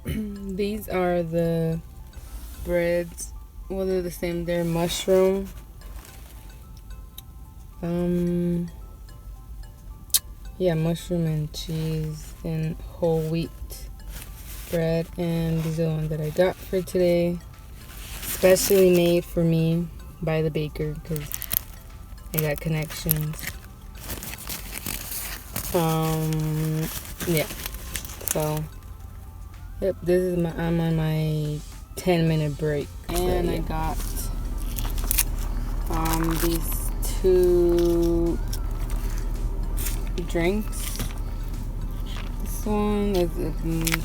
These are the breads. Well, they're the same. They're mushroom. Yeah, mushroom and cheese and whole wheat bread. And these are the ones that I got for today. Specially made for me by the baker because I got connections. Yeah. So, yep, I'm on my 10-minute break. And I got these two drinks. This one is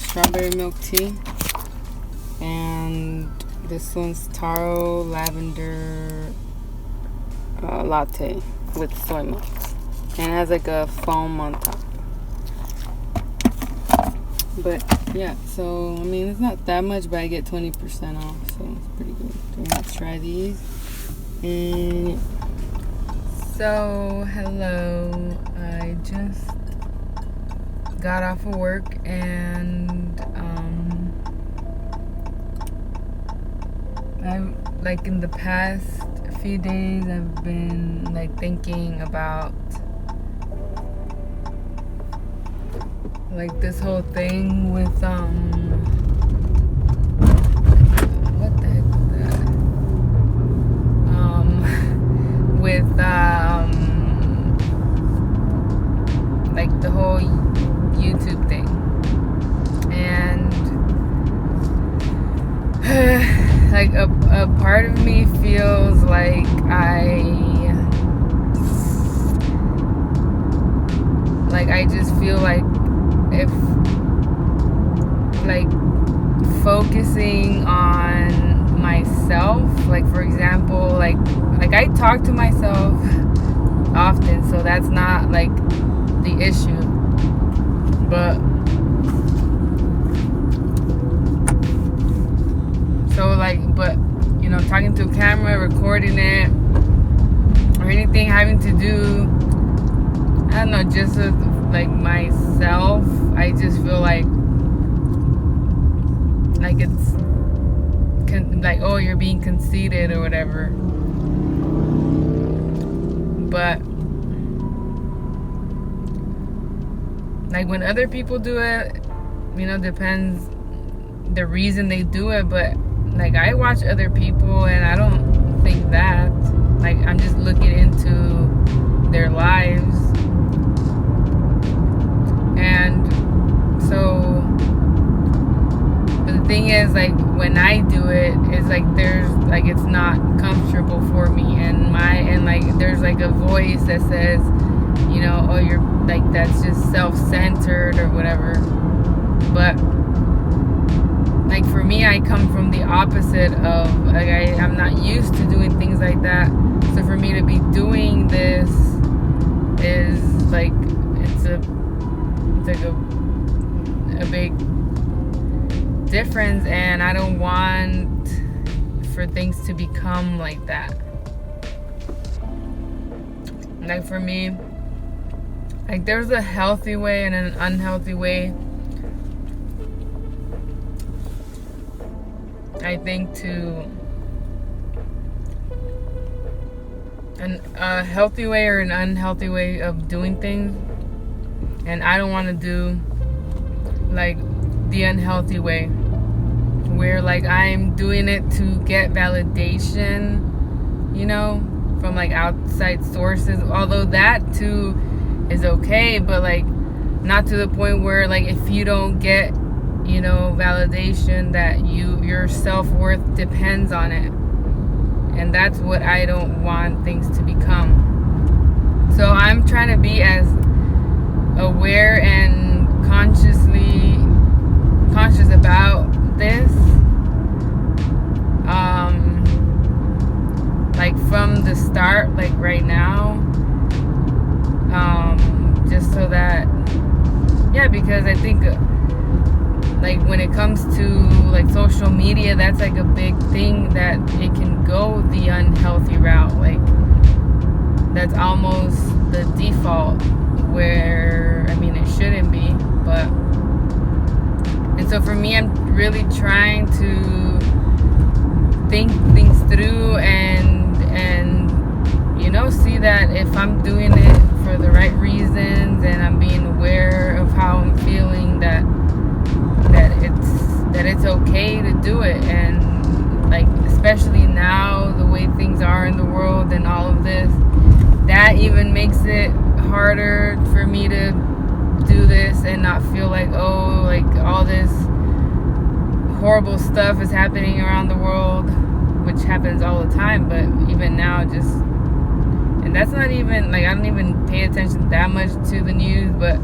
strawberry milk tea, and this one's taro lavender latte with soy milk, and it has like a foam on top. But yeah, so I mean it's not that much, but I get 20% off, so it's pretty good. So let's try these. And so hello, I just got off of work, and I like in the past few days I've been like thinking about like this whole thing with what the heck was that? With like the whole YouTube thing. And like a part of me feels like I just feel like if like focusing on myself, like for example, like I talk to myself often, so that's not like the issue, but so like, but you know, talking to a camera, recording it, or anything having to do, I don't know, just with like myself, I just feel like it's like, oh, you're being conceited or whatever. But like when other people do it, you know, depends the reason they do it, but like I watch other people and I don't think that, like I'm just looking into their lives. And so, but the thing is, like when I do it, it's like there's like it's not comfortable for me, and like there's like a voice that says, you know, oh, you're like, that's just self-centered or whatever. But like for me, I come from the opposite of like I'm not used to doing things like that. So for me to be doing this is like it's like a big difference, and I don't want for things to become like that. Like for me, like there's a healthy way and an unhealthy way, I think, to a healthy way or an unhealthy way of doing things. And I don't want to do like the unhealthy way, where like I'm doing it to get validation, you know, from like outside sources. Although that too is okay, but like not to the point where like if you don't get, you know, validation, that your self-worth depends on it. And that's what I don't want things to become. So I'm trying to be as aware and conscious about this, like from the start, like right now, just so that, yeah, because I think like when it comes to like social media, that's like a big thing, that it can go the unhealthy route. Like that's almost the default, where I mean it shouldn't be, but, and so for me, I'm really trying to think things through and see that if I'm doing it for the right reasons and I'm being aware of how I'm feeling, that it's okay to do it. And like, especially now, the way things are in the world and all of this, that even makes it harder for me to do this and not feel like, oh, like all this horrible stuff is happening around the world, which happens all the time. But even now, and that's not even like, I don't even pay attention that much to the news, but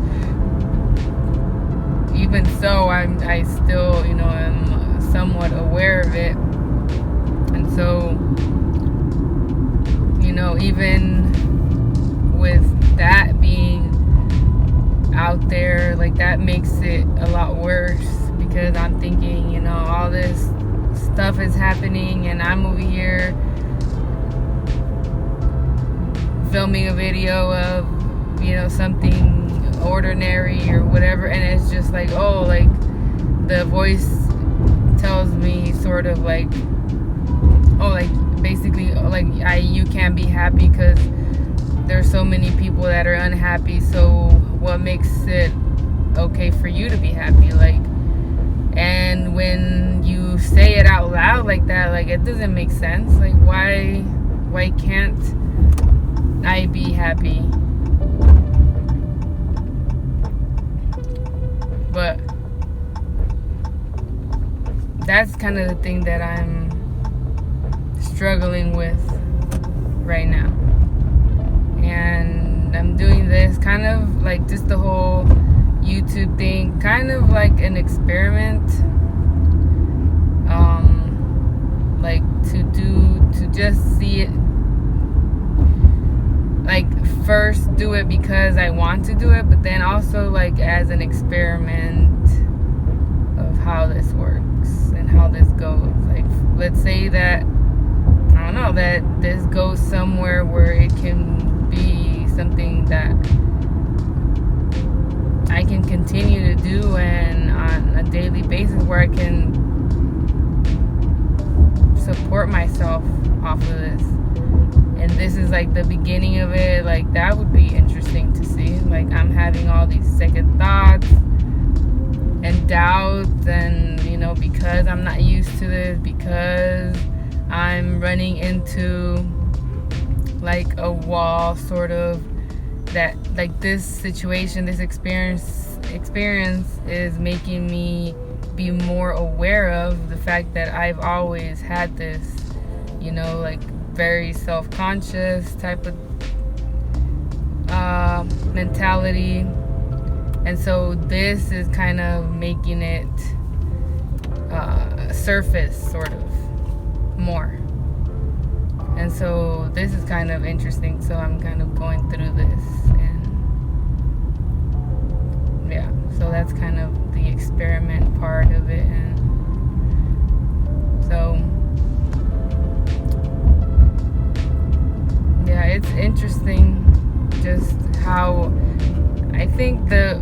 even so, I still am somewhat aware of it. And so even with that being out there, like, that makes it a lot worse, because I'm thinking, all this stuff is happening and I'm over here filming a video of something ordinary or whatever, and it's just like, oh, like, the voice tells me sort of like, oh, like, basically, like, you can't be happy because there's so many people that are unhappy, so what makes it okay for you to be happy? Like, and when you say it out loud like that, like, it doesn't make sense. Like, why can't I be happy? But that's kind of the thing that I'm struggling with right now. And I'm doing this kind of like just the whole YouTube thing, kind of like an experiment, like to just see it, like, first do it because I want to do it, but then also like as an experiment of how this works and how this goes. Like, let's say that, I don't know, that this goes somewhere where it can be something that I can continue to do, and on a daily basis, where I can support myself off of this. And this is like the beginning of it. Like, that would be interesting to see. Like, I'm having all these second thoughts and doubts, and because I'm not used to this, because I'm running into like a wall, sort of, that like this situation, this experience is making me be more aware of the fact that I've always had this, like, very self-conscious type of mentality. And so this is kind of making it surface, sort of, more. And so this is kind of interesting. So I'm kind of going through this, and yeah, so that's kind of the experiment part of it. And so yeah, it's interesting just how I think there's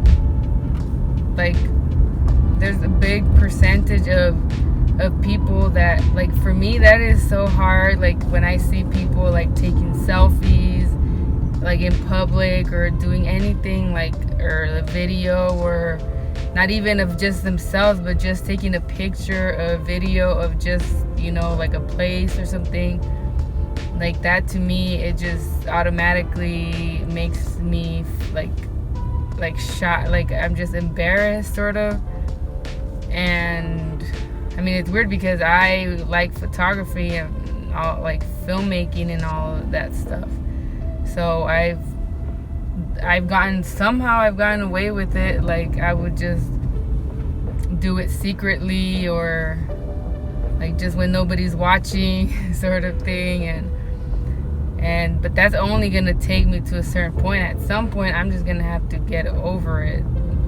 a big percentage of people that, like, for me, that is so hard. Like, when I see people like taking selfies, like, in public, or doing anything, like, or a video, or not even of just themselves, but just taking a picture, a video of just, like, a place or something like that, to me, it just automatically makes me like shocked, like, I'm just embarrassed, sort of. And I mean, it's weird because I like photography and all, like, filmmaking and all of that stuff. So I've gotten away with it. Like, I would just do it secretly, or like just when nobody's watching, sort of thing. But that's only gonna take me to a certain point. At some point, I'm just gonna have to get over it,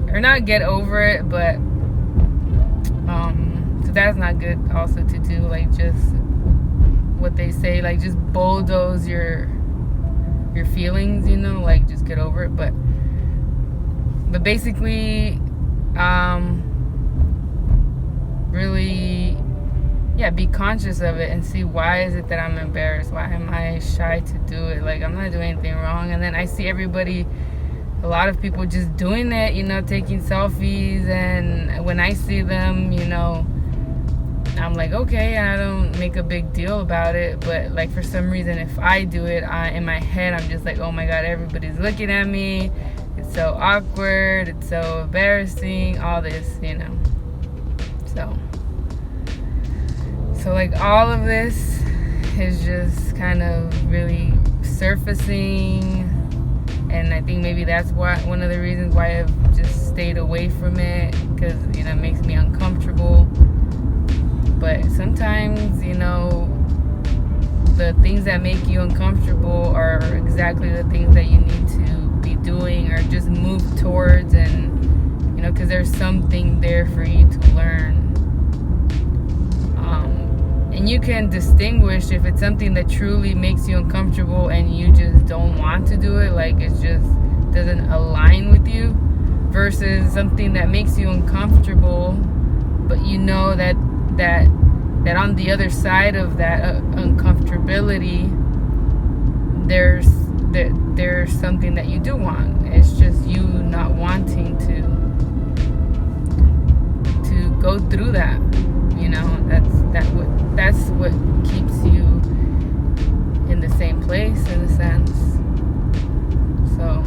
or not get over it, but so that's not good also to do. Like, just what they say, like, just bulldoze your feelings, like, just get over it. But yeah, be conscious of it and see, why is it that I'm embarrassed? Why am I shy to do it? Like, I'm not doing anything wrong. And then I see everybody, a lot of people just doing it, taking selfies. And when I see them, I'm like, okay, and I don't make a big deal about it. But like, for some reason, if I do it, in my head, I'm just like, oh my God, everybody's looking at me. It's so awkward. It's so embarrassing. All this, So like, all of this is just kind of really surfacing. And I think maybe that's one of the reasons why I've just stayed away from it, because, it makes me uncomfortable. But sometimes, the things that make you uncomfortable are exactly the things that you need to be doing, or just move towards, and, because there's something there for you to learn. And you can distinguish if it's something that truly makes you uncomfortable and you just don't want to do it, like it just doesn't align with you, versus something that makes you uncomfortable, but that on the other side of that uncomfortability, there's something that you do want. It's just you not wanting to go through that. That's what keeps you in the same place, in a sense. So